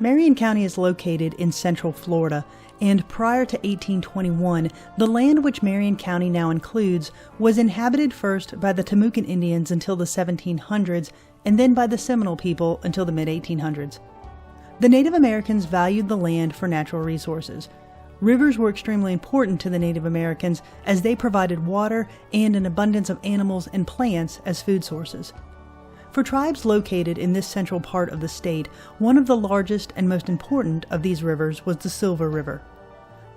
Marion County is located in central Florida, and prior to 1821, the land which Marion County now includes was inhabited first by the Timucuan Indians until the 1700s, and then by the Seminole people until the mid-1800s. The Native Americans valued the land for natural resources. Rivers were extremely important to the Native Americans as they provided water and an abundance of animals and plants as food sources. For tribes located in this central part of the state, one of the largest and most important of these rivers was the Silver River.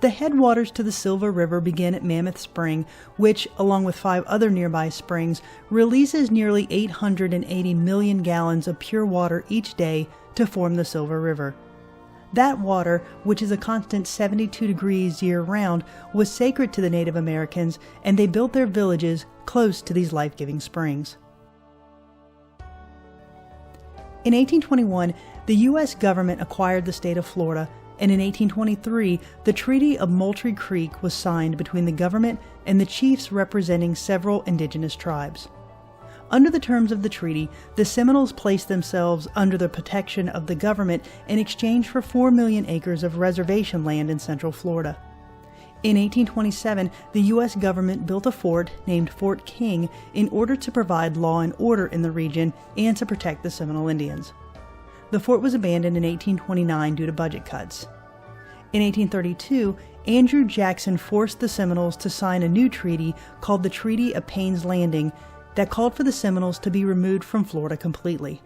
The headwaters to the Silver River begin at Mammoth Spring, which, along with 5 other nearby springs, releases nearly 880 million gallons of pure water each day to form the Silver River. That water, which is a constant 72 degrees year-round, was sacred to the Native Americans, and they built their villages close to these life-giving springs. In 1821, the U.S. government acquired the state of Florida, and in 1823, the Treaty of Moultrie Creek was signed between the government and the chiefs representing several indigenous tribes. Under the terms of the treaty, the Seminoles placed themselves under the protection of the government in exchange for 4 million acres of reservation land in central Florida. In 1827, the U.S. government built a fort named Fort King in order to provide law and order in the region and to protect the Seminole Indians. The fort was abandoned in 1829 due to budget cuts. In 1832, Andrew Jackson forced the Seminoles to sign a new treaty called the Treaty of Payne's Landing that called for the Seminoles to be removed from Florida completely.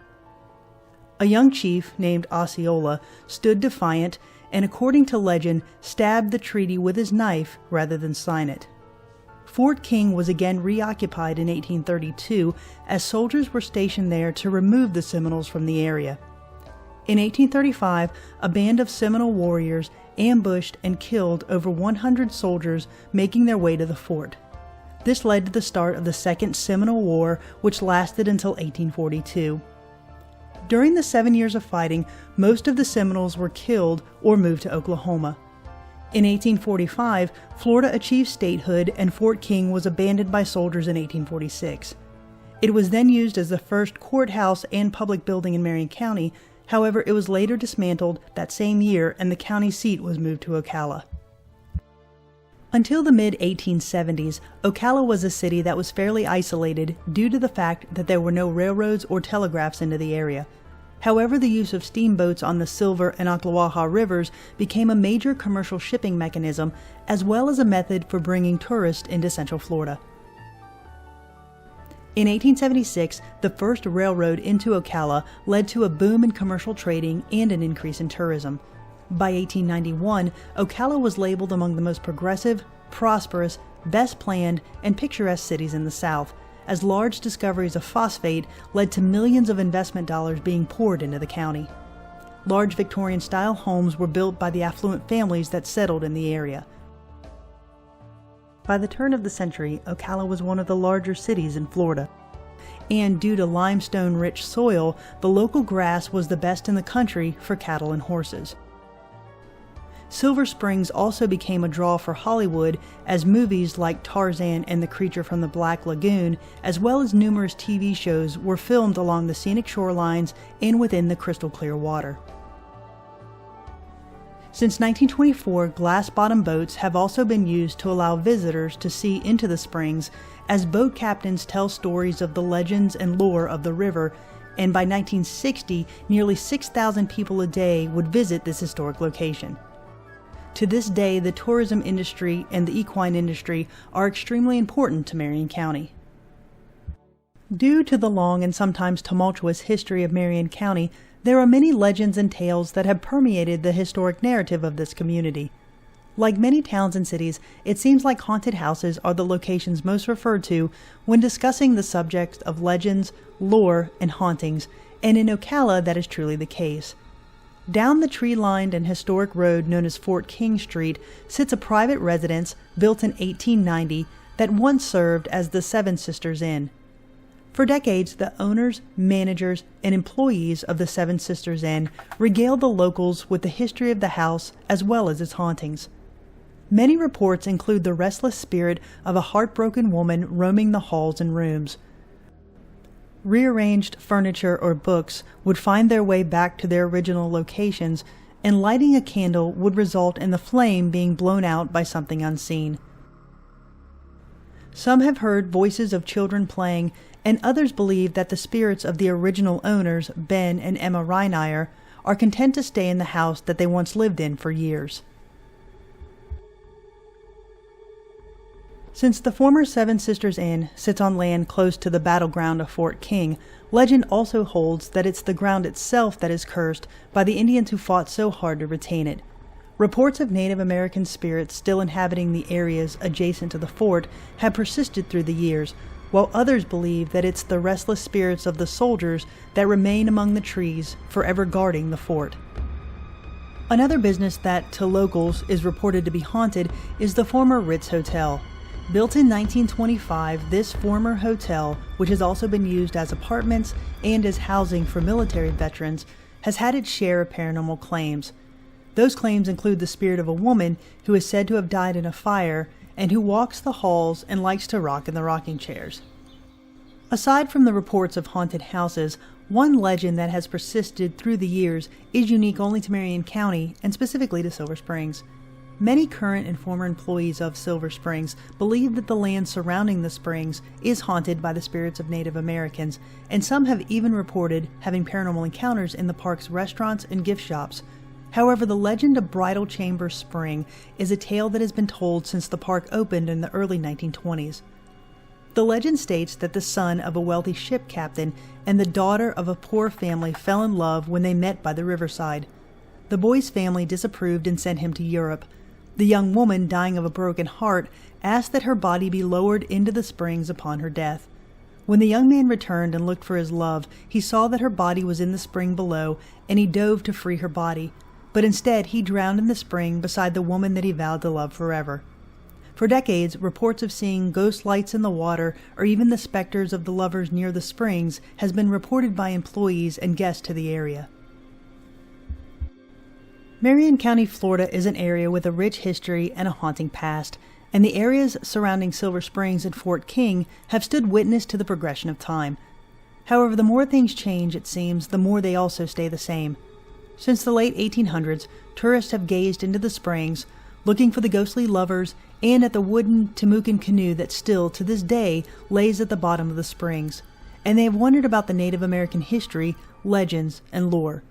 A young chief named Osceola stood defiant and, according to legend, stabbed the treaty with his knife rather than sign it. Fort King was again reoccupied in 1832 as soldiers were stationed there to remove the Seminoles from the area. In 1835, a band of Seminole warriors ambushed and killed over 100 soldiers making their way to the fort. This led to the start of the Second Seminole War, which lasted until 1842. During the 7 years of fighting, most of the Seminoles were killed or moved to Oklahoma. In 1845, Florida achieved statehood and Fort King was abandoned by soldiers in 1846. It was then used as the first courthouse and public building in Marion County. However, it was later dismantled that same year and the county seat was moved to Ocala. Until the mid-1870s, Ocala was a city that was fairly isolated due to the fact that there were no railroads or telegraphs into the area. However, the use of steamboats on the Silver and Ocklawaha rivers became a major commercial shipping mechanism, as well as a method for bringing tourists into Central Florida. In 1876, the first railroad into Ocala led to a boom in commercial trading and an increase in tourism. By 1891, Ocala was labeled among the most progressive, prosperous, best planned, and picturesque cities in the South, as large discoveries of phosphate led to millions of investment dollars being poured into the county. Large Victorian-style homes were built by the affluent families that settled in the area. By the turn of the century, Ocala was one of the larger cities in Florida. And due to limestone-rich soil, the local grass was the best in the country for cattle and horses. Silver Springs also became a draw for Hollywood as movies like Tarzan and the Creature from the Black Lagoon, as well as numerous TV shows, were filmed along the scenic shorelines and within the crystal-clear water. Since 1924, glass-bottom boats have also been used to allow visitors to see into the springs, as boat captains tell stories of the legends and lore of the river, and by 1960, nearly 6,000 people a day would visit this historic location. To this day, the tourism industry and the equine industry are extremely important to Marion County. Due to the long and sometimes tumultuous history of Marion County, there are many legends and tales that have permeated the historic narrative of this community. Like many towns and cities, it seems like haunted houses are the locations most referred to when discussing the subject of legends, lore, and hauntings, and in Ocala that is truly the case. Down the tree-lined and historic road known as Fort King Street sits a private residence built in 1890 that once served as the Seven Sisters Inn. For decades, the owners, managers, and employees of the Seven Sisters Inn regaled the locals with the history of the house as well as its hauntings. Many reports include the restless spirit of a heartbroken woman roaming the halls and rooms. Rearranged furniture or books would find their way back to their original locations, and lighting a candle would result in the flame being blown out by something unseen. Some have heard voices of children playing, and others believe that the spirits of the original owners, Ben and Emma Reinier, are content to stay in the house that they once lived in for years. Since the former Seven Sisters Inn sits on land close to the battleground of Fort King, legend also holds that it's the ground itself that is cursed by the Indians who fought so hard to retain it. Reports of Native American spirits still inhabiting the areas adjacent to the fort have persisted through the years, while others believe that it's the restless spirits of the soldiers that remain among the trees, forever guarding the fort. Another business that, to locals, is reported to be haunted is the former Ritz Hotel. Built in 1925, this former hotel, which has also been used as apartments and as housing for military veterans, has had its share of paranormal claims. Those claims include the spirit of a woman who is said to have died in a fire and who walks the halls and likes to rock in the rocking chairs. Aside from the reports of haunted houses, one legend that has persisted through the years is unique only to Marion County and specifically to Silver Springs. Many current and former employees of Silver Springs believe that the land surrounding the springs is haunted by the spirits of Native Americans, and some have even reported having paranormal encounters in the park's restaurants and gift shops. However, the legend of Bridal Chamber Spring is a tale that has been told since the park opened in the early 1920s. The legend states that the son of a wealthy ship captain and the daughter of a poor family fell in love when they met by the riverside. The boy's family disapproved and sent him to Europe. The young woman, dying of a broken heart, asked that her body be lowered into the springs upon her death. When the young man returned and looked for his love, he saw that her body was in the spring below, and he dove to free her body. But instead, he drowned in the spring beside the woman that he vowed to love forever. For decades, reports of seeing ghost lights in the water or even the specters of the lovers near the springs has been reported by employees and guests to the area. Marion County, Florida is an area with a rich history and a haunting past, and the areas surrounding Silver Springs and Fort King have stood witness to the progression of time. However, the more things change, it seems, the more they also stay the same. Since the late 1800s, tourists have gazed into the springs, looking for the ghostly lovers and at the wooden Timucan canoe that still, to this day, lays at the bottom of the springs. And they have wondered about the Native American history, legends, and lore.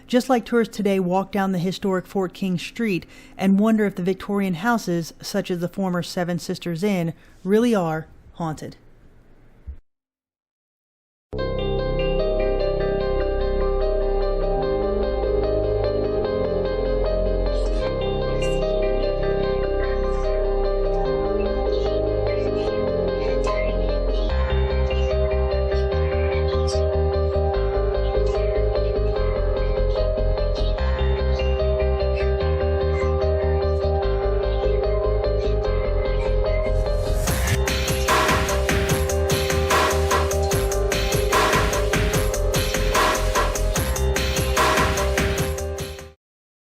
Just like tourists today walk down the historic Fort King Street and wonder if the Victorian houses, such as the former Seven Sisters Inn, really are haunted.